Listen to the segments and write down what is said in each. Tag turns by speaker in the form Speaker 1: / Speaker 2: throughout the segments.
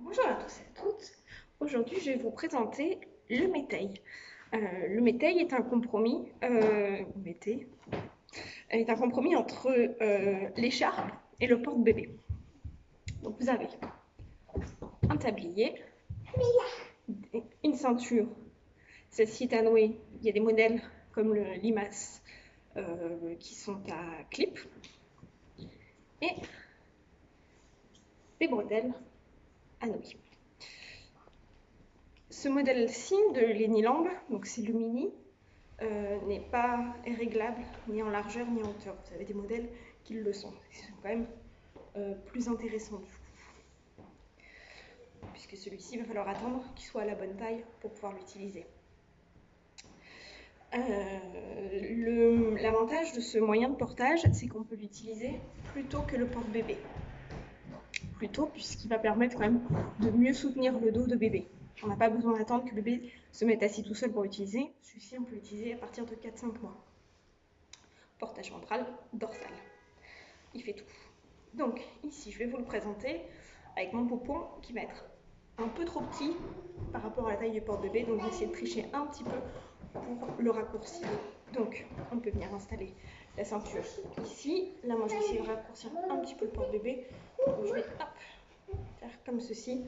Speaker 1: Bonjour à tous et à toutes. Aujourd'hui, je vais vous présenter le métail. Le métail est un compromis, entre l'écharpe et le porte-bébé. Donc vous avez un tablier, une ceinture. Celle-ci est à nouer. Il y a des modèles comme le Limace qui sont à clip et des bretelles à nouer. Ce modèle-ci de Lenny Lamb, donc c'est le mini, n'est pas réglable ni en largeur ni en hauteur. Vous avez des modèles qui le sont. Ils sont quand même plus intéressants du coup. Puisque celui-ci, il va falloir attendre qu'il soit à la bonne taille pour pouvoir l'utiliser. L'avantage de ce moyen de portage, c'est qu'on peut l'utiliser plus tôt que le porte-bébé. Plus tôt, puisqu'il va permettre quand même de mieux soutenir le dos de bébé. On n'a pas besoin d'attendre que bébé se mette assis tout seul pour l'utiliser. Celui-ci, on peut l'utiliser à partir de 4-5 mois. Portage ventral, dorsal. Il fait tout. Donc ici, je vais vous le présenter avec mon poupon qui va être un peu trop petit par rapport à la taille du porte-bébé. Donc je vais essayer de tricher un petit peu pour le raccourcir. Donc on peut venir installer la ceinture ici. Là, moi, je vais essayer de raccourcir un petit peu le porte-bébé. Donc je vais faire comme ceci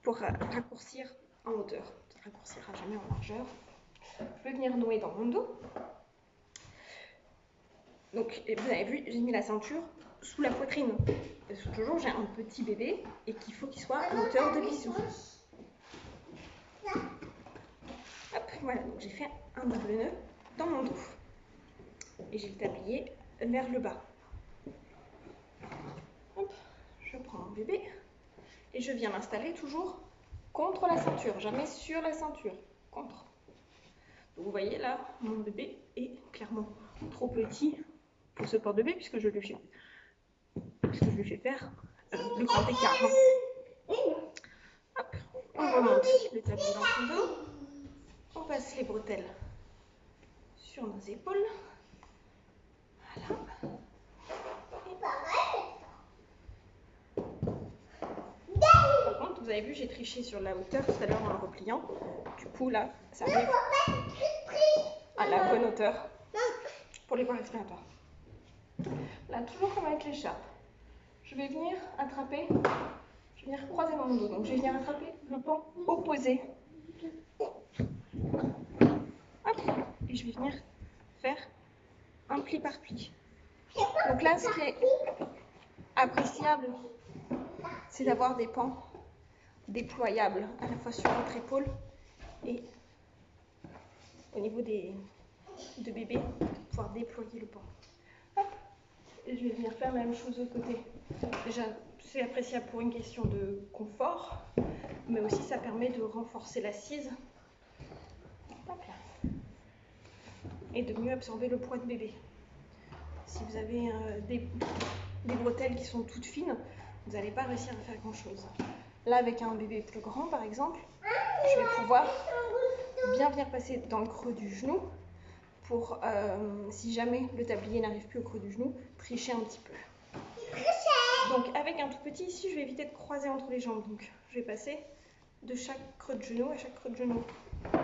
Speaker 1: pour raccourcir en hauteur. Ça ne raccourcira jamais en largeur. Je peux venir nouer dans mon dos. Donc, vous avez vu, j'ai mis la ceinture sous la poitrine. Parce que toujours, j'ai un petit bébé et qu'il faut qu'il soit à hauteur de Bissou. Hop, voilà, donc j'ai fait un double nœud dans mon dos. Et j'ai le tablier vers le bas. Hop, je prends mon bébé et je viens l'installer toujours contre la ceinture, jamais sur la ceinture, contre. Donc vous voyez là, mon bébé est clairement trop petit pour ce porte-bébé puisque je lui fais faire le grand écart. Hop, on remonte le tablier dans son dos, on passe les bretelles sur nos épaules. Voilà. Par contre, vous avez vu, j'ai triché sur la hauteur tout à l'heure en le repliant. Du coup, là, ça arrive à la bonne hauteur pour les points respiratoires. Là, toujours comme avec l'écharpe, je vais venir attraper, je vais venir croiser mon dos. Donc, je vais venir attraper le pan opposé. Hop, et je vais venir faire un pli par pli. Donc là, ce qui est appréciable, c'est d'avoir des pans déployables à la fois sur votre épaule et au niveau de bébé, pouvoir déployer le pan. Hop, et je vais venir faire la même chose de l'autre côté. Déjà, c'est appréciable pour une question de confort, mais aussi ça permet de renforcer l'assise et de mieux absorber le poids de bébé. Si vous avez des bretelles qui sont toutes fines, vous n'allez pas réussir à faire grand chose. Là, avec un bébé plus grand, par exemple, je vais pouvoir bien venir passer dans le creux du genou pour, si jamais le tablier n'arrive plus au creux du genou, tricher un petit peu. Donc, avec un tout petit, ici, je vais éviter de croiser entre les jambes. Donc, je vais passer de chaque creux de genou à chaque creux de genou. Hop,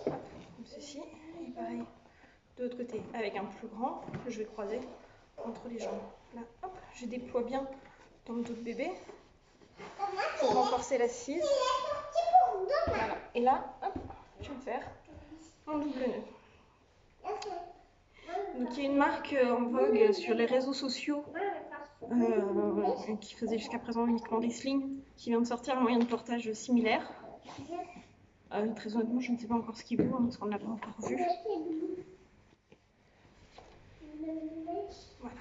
Speaker 1: comme ceci. Et pareil, de l'autre côté. Avec un plus grand, je vais croiser entre les jambes. Là, hop, je déploie bien dans le dos de bébé pour renforcer l'assise. Voilà. Et là, hop, je vais me faire mon double nœud. Donc, il y a une marque en vogue sur les réseaux sociaux qui faisait jusqu'à présent uniquement des slings, qui vient de sortir un moyen de portage similaire. Très honnêtement, je ne sais pas encore ce qu'il vaut, parce qu'on ne l'a pas encore vu. Voilà.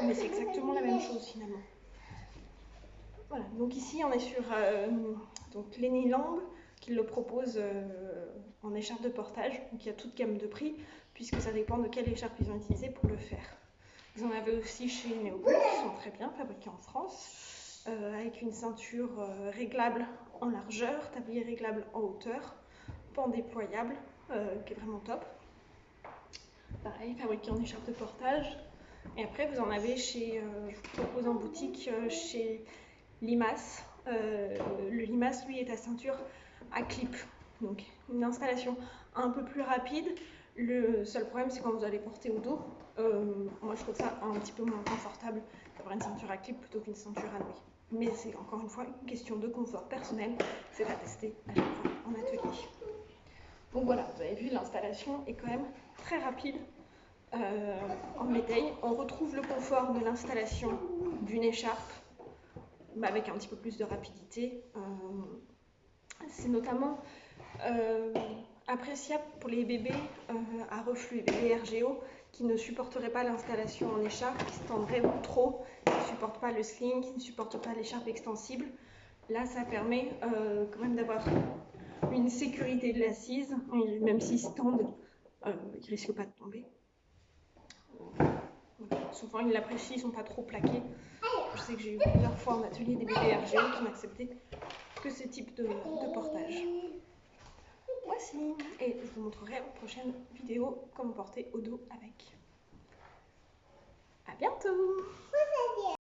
Speaker 1: Mais c'est exactement la même chose finalement. Voilà, donc ici on est sur donc Lenny Lamb qui le propose en écharpe de portage. Donc il y a toute gamme de prix puisque ça dépend de quelle écharpe ils ont utilisé pour le faire. Vous en avez aussi chez Neopolis qui sont très bien fabriqués en France avec une ceinture réglable en largeur, tablier réglable en hauteur, pan déployable qui est vraiment top. Pareil, fabriqué en écharpe de portage. Et après vous en avez chez, je vous propose en boutique chez Limace Le limace, lui, est à ceinture à clip. Donc une installation un peu plus rapide. Le seul problème, c'est quand vous allez porter au dos. Moi, je trouve ça un petit peu moins confortable d'avoir une ceinture à clip plutôt qu'une ceinture à nouer. Mais c'est encore une fois une question de confort personnel. C'est à tester à chaque fois en atelier. Donc voilà, vous avez vu, l'installation est quand même très rapide en bétail. On retrouve le confort de l'installation d'une écharpe, avec un petit peu plus de rapidité. C'est notamment appréciable pour les bébés à reflux, les bébés RGO qui ne supporteraient pas l'installation en écharpe, qui se tendraient trop, qui ne supportent pas le sling, qui ne supportent pas l'écharpe extensible. Là, ça permet quand même d'avoir une sécurité de l'assise, même s'ils se tendent, ils ne risquent pas de tomber. Souvent, ils l'apprécient, ils ne sont pas trop plaqués. Je sais que j'ai eu plusieurs fois en atelier des bébés RGO qui m'acceptaient que ce type de portage. Voici, et je vous montrerai en prochaine vidéo comment porter au dos avec. À bientôt!